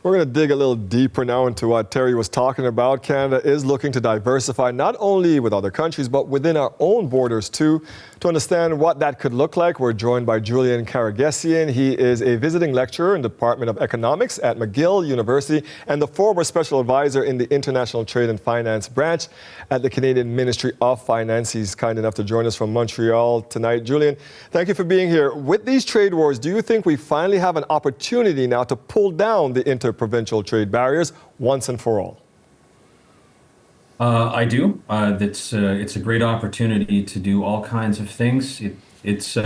We're going to dig a little deeper now into what Terry was talking about. Canada is looking to diversify not only with other countries, but within our own borders too. To understand what that could look like, we're joined by Julian Karaguesian. He is a visiting lecturer in the Department of Economics at McGill University and the former special advisor in the International Trade and Finance branch at the Canadian Ministry of Finance. He's kind enough to join us from Montreal tonight. Julian, thank you for being here. With these trade wars, do you think we finally have an opportunity now to pull down the interprovincial trade barriers once and for all? I do. It's a great opportunity to do all kinds of things. It's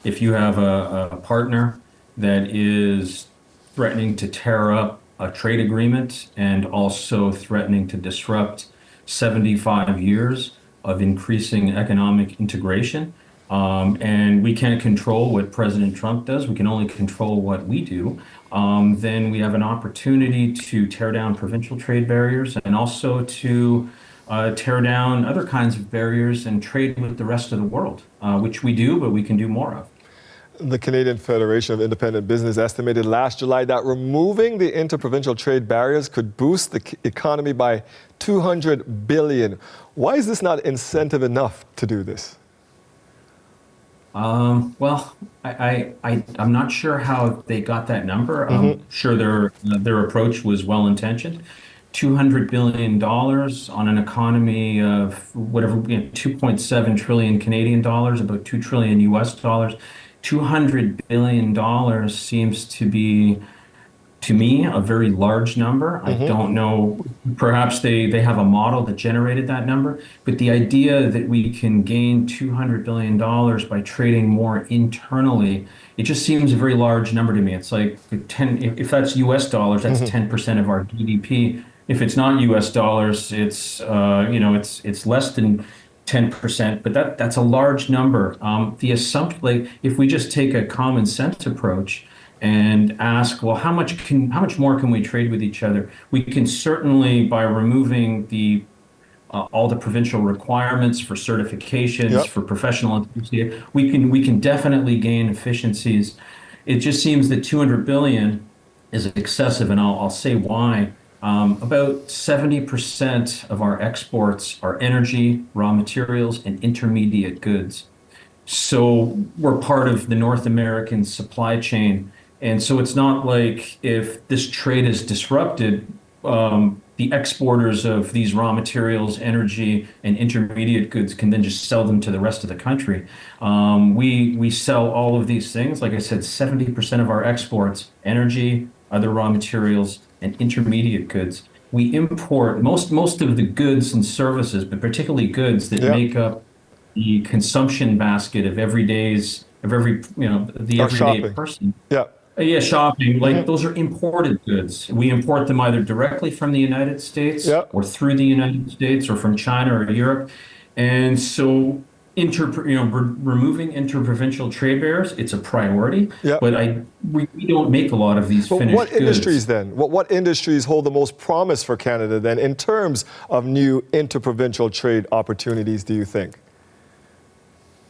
if you have a partner that is threatening to tear up a trade agreement and also threatening to disrupt 75 years of increasing economic integration, and we can't control what President Trump does, we can only control what we do, then we have an opportunity to tear down provincial trade barriers and also to tear down other kinds of barriers and trade with the rest of the world, which we do, but we can do more of. The Canadian Federation of Independent Business estimated last July that removing the interprovincial trade barriers could boost the economy by $200 billion. Why is this not incentive enough to do this? Well, I'm not sure how they got that number. I'm sure their approach was well-intentioned. $200 billion on an economy of whatever, 2.7 trillion Canadian dollars, about 2 trillion US dollars. $200 billion seems to be, to me, a very large number. I don't know, perhaps they have a model that generated that number, but the idea that we can gain $200 billion by trading more internally, it just seems a very large number to me. It's like if that's US dollars, that's 10% of our GDP. If it's not US dollars, it's it's less than 10%, but that's a large number. The assumption, like if we just take a common sense approach and ask, well, how much more can we trade with each other? We can certainly, by removing all the provincial requirements for certifications, for professional enthusiasts, we can definitely gain efficiencies. It just seems that 200 billion is excessive, and I'll say why. About 70% of our exports are energy, raw materials, and intermediate goods. So we're part of the North American supply chain. And so it's not like if this trade is disrupted, the exporters of these raw materials, energy, and intermediate goods can then just sell them to the rest of the country. We sell all of these things. Like I said, 70% of our exports, energy, other raw materials, and intermediate goods. We import most of the goods and services, but particularly goods that make up the consumption basket of the everyday person. Shopping. Like those are imported goods. We import them either directly from the United States or through the United States or from China or Europe. And so removing interprovincial trade barriers, it's a priority, but we don't make a lot of these finished goods. Industries then? What industries hold the most promise for Canada then in terms of new interprovincial trade opportunities, do you think?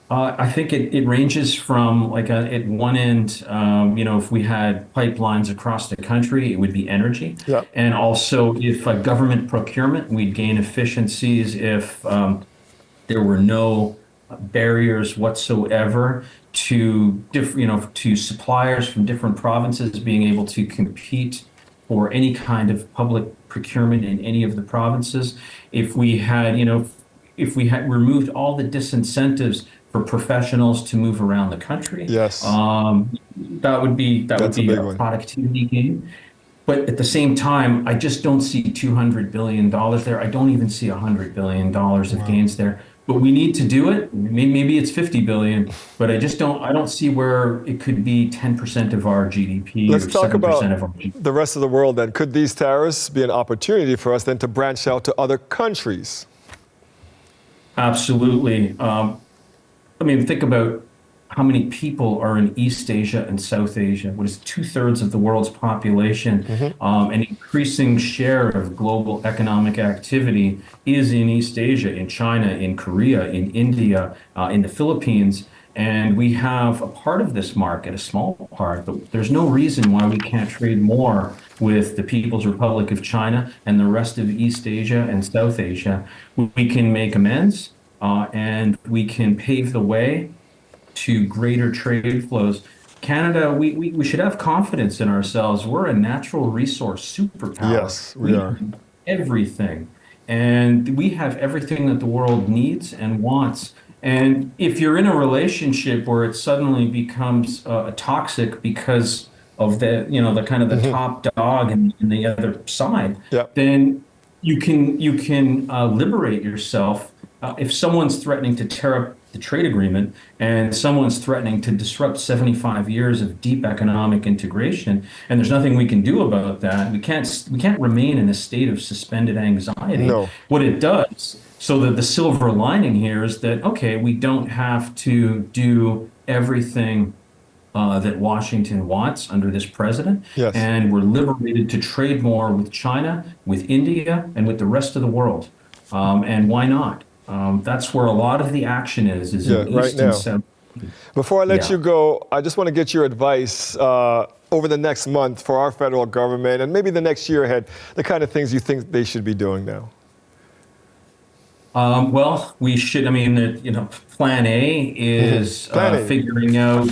I think it ranges from at one end, if we had pipelines across the country, it would be energy. And also if government procurement, we'd gain efficiencies if there were no barriers whatsoever to to suppliers from different provinces being able to compete for any kind of public procurement in any of the provinces. If we had removed all the disincentives for professionals to move around the country, that would be a productivity gain. But at the same time, I just don't see $200 billion there. I don't even see $100 billion of gains there. But we need to do it. Maybe it's 50 billion, but I don't see where it could be 10% of our GDP. Let's talk about the rest of the world then. Could these tariffs be an opportunity for us then to branch out to other countries? Absolutely. Think about how many people are in East Asia and South Asia. What is 2/3 of the world's population? An increasing share of global economic activity is in East Asia, in China, in Korea, in India, in the Philippines. And we have a part of this market, a small part, but there's no reason why we can't trade more with the People's Republic of China and the rest of East Asia and South Asia. We can make amends, and we can pave the way to greater trade flows. Canada, we should have confidence in ourselves. We're a natural resource superpower. Yes, we are. have everything. And we have everything that the world needs and wants. And if you're in a relationship where it suddenly becomes toxic because of the kind of the top dog and the other side, Yep. then you can liberate yourself. If someone's threatening to tear up the trade agreement and someone's threatening to disrupt 75 years of deep economic integration, and there's nothing we can do about that, we can't remain in a state of suspended anxiety. No. What it does, so that the silver lining here is that, okay, we don't have to do everything that Washington wants under this president. Yes. And we're liberated to trade more with China, with India, and with the rest of the world. And why not? That's where a lot of the action is in right East now. and South. Before I let you go, I just want to get your advice over the next month for our federal government and maybe the next year ahead, the kind of things you think they should be doing now. Well, we should. I mean, Plan A is figuring out.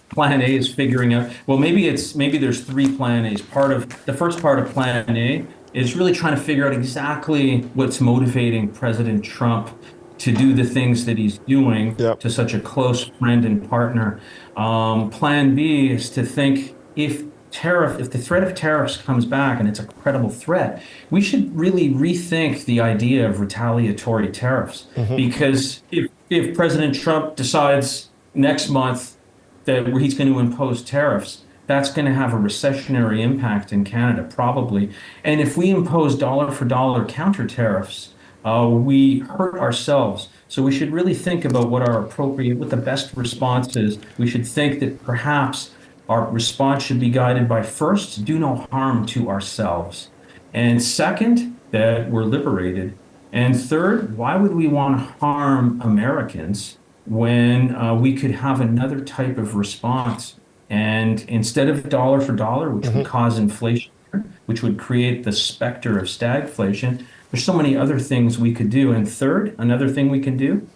Plan A is figuring out. Well, maybe there's three Plan A's. The first part of Plan A is really trying to figure out exactly what's motivating President Trump to do the things that he's doing to such a close friend and partner. Plan B is to think if the threat of tariffs comes back and it's a credible threat, we should really rethink the idea of retaliatory tariffs. Because if President Trump decides next month that he's going to impose tariffs, that's going to have a recessionary impact in Canada, probably. And if we impose dollar for dollar counter tariffs, we hurt ourselves. So we should really think about what the best response is. We should think that perhaps our response should be guided by, first, do no harm to ourselves. And second, that we're liberated. And third, why would we want to harm Americans when we could have another type of response? And instead of dollar for dollar, which would cause inflation, which would create the specter of stagflation, there's so many other things we could do. And third, another thing we can do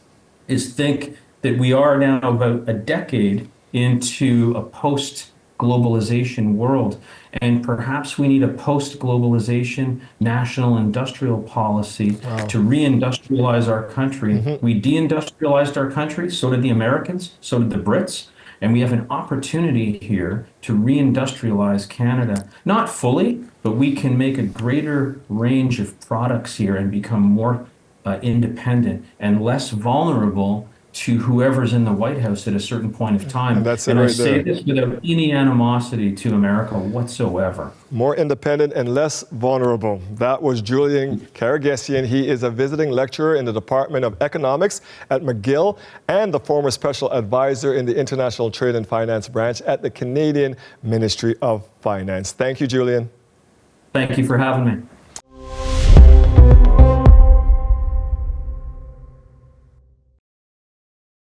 is think that we are now about a decade into a post-globalization world. And perhaps we need a post-globalization national industrial policy to reindustrialize our country. We deindustrialized our country, so did the Americans, so did the Brits. And we have an opportunity here to reindustrialize Canada. Not fully, but we can make a greater range of products here and become more independent and less vulnerable to whoever's in the White House at a certain point of time. And that's it and right I say there. this without any animosity to America whatsoever. More independent and less vulnerable. That was Julian Karaguesian. He is a visiting lecturer in the Department of Economics at McGill and the former special advisor in the International Trade and Finance branch at the Canadian Ministry of Finance. Thank you, Julian. Thank you for having me.